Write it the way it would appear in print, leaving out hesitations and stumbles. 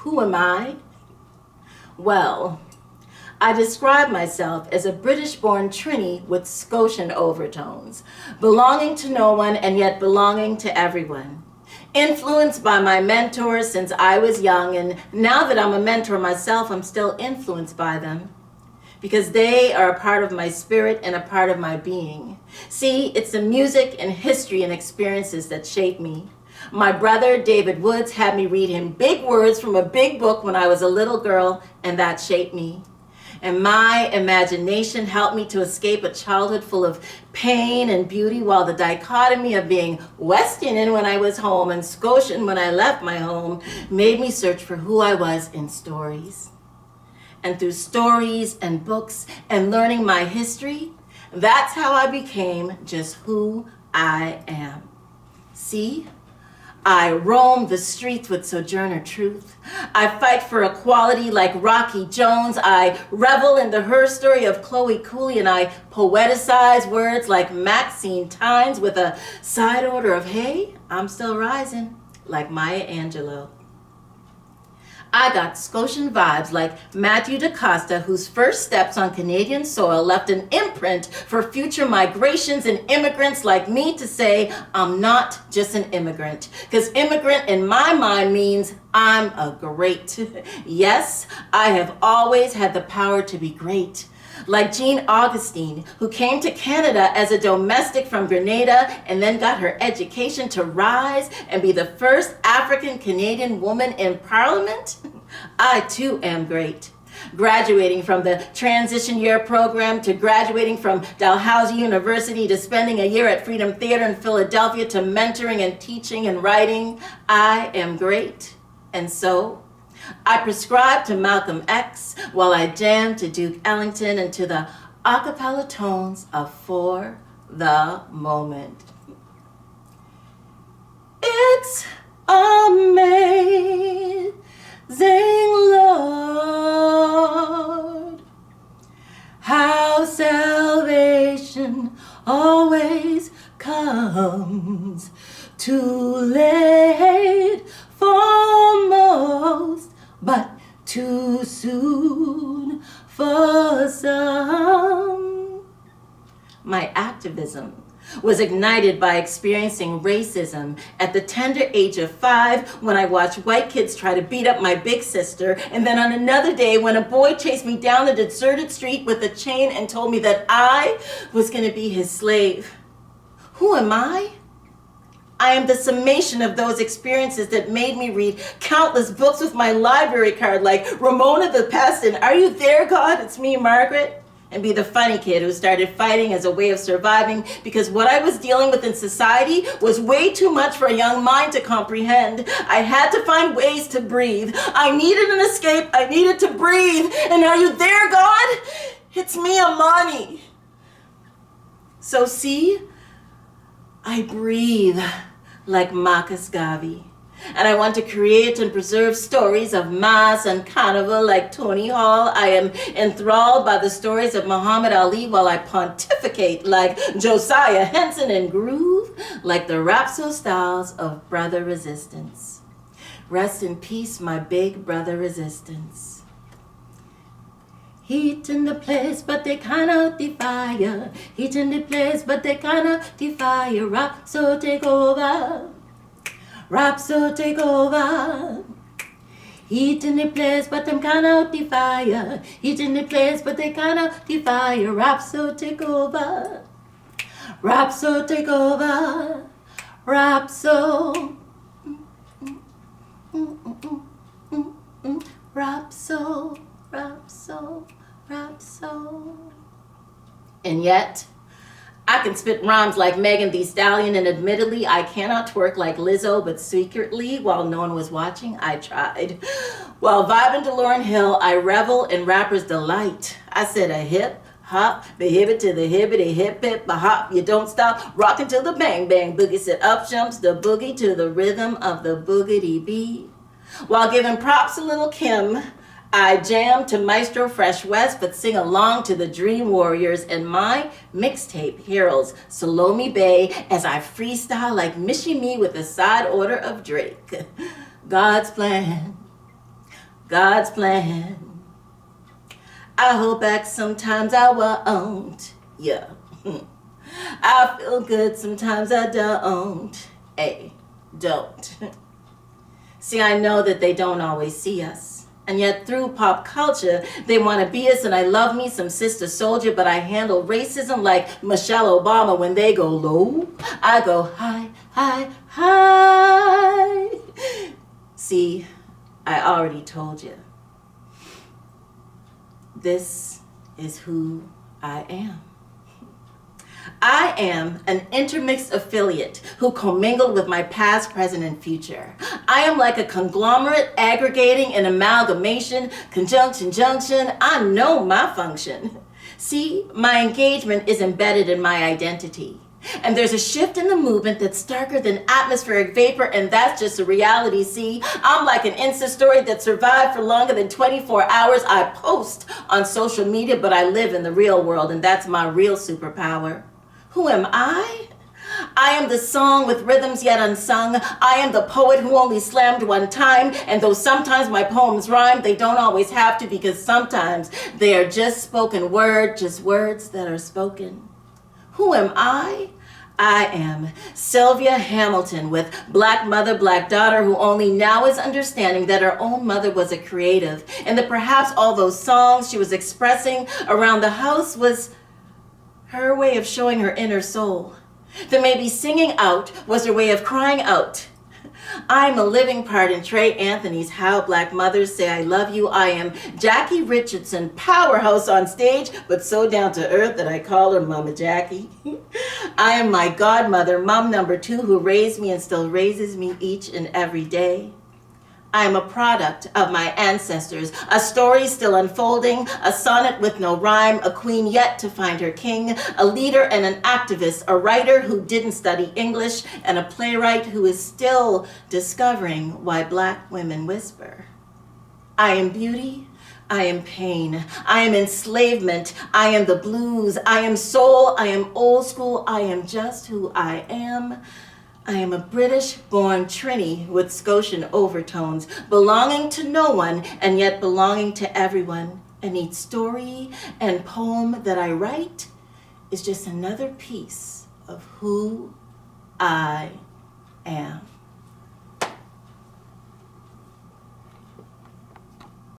Who am I? Well, I describe myself as a British-born Trini with Scotian overtones, belonging to no one and yet belonging to everyone. Influenced by my mentors since I was young, and now that I'm a mentor myself, I'm still influenced by them because they are a part of my spirit and a part of my being. See, it's the music and history and experiences that shape me. My brother, David Woods, had me read him big words from a big book when I was a little girl, and that shaped me. And my imagination helped me to escape a childhood full of pain and beauty, while the dichotomy of being West Indian when I was home and Scotian when I left my home made me search for who I was in stories. And through stories and books and learning my history, that's how I became just who I am. See? I roam the streets with Sojourner Truth. I fight for equality like Rocky Jones. I revel in the HERstory of Chloe Cooley, and I poeticize words like Maxine Tynes with a side order of, hey, I'm still rising, like Maya Angelou. I got Scotian vibes like Matthew DaCosta, whose first steps on Canadian soil left an imprint for future migrations and immigrants like me to say, I'm not just an immigrant. Because immigrant in my mind means I'm a great. Yes, I have always had the power to be great. Like Jean Augustine, who came to Canada as a domestic from Grenada and then got her education to rise and be the first African Canadian woman in Parliament. I too am great. Graduating from the transition year program to graduating from Dalhousie University to spending a year at Freedom Theater in Philadelphia to mentoring and teaching and writing, I am great. And so, I prescribe to Malcolm X while I jam to Duke Ellington and to the a cappella tones of For the Moment. It's amazing, Lord, how salvation always comes too late for most, but too soon for some. My activism was ignited by experiencing racism at the tender age of 5 when I watched white kids try to beat up my big sister, and then on another day when a boy chased me down a deserted street with a chain and told me that I was going to be his slave. Who am I? I am the summation of those experiences that made me read countless books with my library card like Ramona the Pest and Are You There, God? It's Me, Margaret. And be the funny kid who started fighting as a way of surviving because what I was dealing with in society was way too much for a young mind to comprehend. I had to find ways to breathe. I needed an escape. I needed to breathe. And are you there, God? It's me, Amani. So see, I breathe like Marcus Garvey. And I want to create and preserve stories of mass and carnival like Tony Hall. I am enthralled by the stories of Muhammad Ali while I pontificate like Josiah Henson and groove like the rhapsody styles of Brother Resistance. Rest in peace, my big brother Resistance. Heat in the place, but they cannot defy ya. Heat in the place, but they cannot defy ya. Rap, so take over. Rap, so take over. Heat in the place, but them cannot defy ya. Heat in the place, but they cannot defy ya. Rap, so take over. Rap, so take over. Rap, so. Rap, so. Rap, so. Rap, so. And yet, I can spit rhymes like Megan Thee Stallion, and admittedly, I cannot twerk like Lizzo, but secretly, while no one was watching, I tried. While vibing to Lauryn Hill, I revel in rappers' delight. I said a hip, hop, the hip to the hippity hip hip, the hop, you don't stop, rockin' till the bang bang boogie, said up jumps the boogie to the rhythm of the boogity beat. While giving props to Lil' Kim, I jam to Maestro Fresh West, but sing along to the Dream Warriors and my mixtape heroes, Salome Bay, as I freestyle like Michie Me with a side order of Drake. God's plan, God's plan. I hold back sometimes I won't. Yeah. I feel good sometimes I don't. Hey, don't. See, I know that they don't always see us. And yet through pop culture, they want to be us, and I love me some Sister Soldier, but I handle racism like Michelle Obama. When they go low, I go high, high, high. See, I already told you. This is who I am. I am an intermixed affiliate who commingled with my past, present, and future. I am like a conglomerate aggregating an amalgamation, conjunction, junction. I know my function. See, my engagement is embedded in my identity. And there's a shift in the movement that's starker than atmospheric vapor, and that's just a reality. See, I'm like an Insta story that survived for longer than 24 hours. I post on social media, but I live in the real world, and that's my real superpower. Who am I? I am the song with rhythms yet unsung. I am the poet who only slammed one time, and though sometimes my poems rhyme, they don't always have to, because sometimes they are just spoken word, just words that are spoken. Who am I? I am Sylvia Hamilton, with black mother, black daughter, who only now is understanding that her own mother was a creative, and that perhaps all those songs she was expressing around the house was her way of showing her inner soul. That maybe singing out was her way of crying out. I'm a living part in Trey Anthony's How Black Mothers Say I Love You. I am Jackie Richardson, powerhouse on stage, but so down to earth that I call her Mama Jackie. I am my godmother, mom number 2, who raised me and still raises me each and every day. I am a product of my ancestors, a story still unfolding, a sonnet with no rhyme, a queen yet to find her king, a leader and an activist, a writer who didn't study English, and a playwright who is still discovering why black women whisper. I am beauty, I am pain, I am enslavement, I am the blues, I am soul, I am old school, I am just who I am. I am a British-born Trini with Scotian overtones, belonging to no one and yet belonging to everyone. And each story and poem that I write is just another piece of who I am.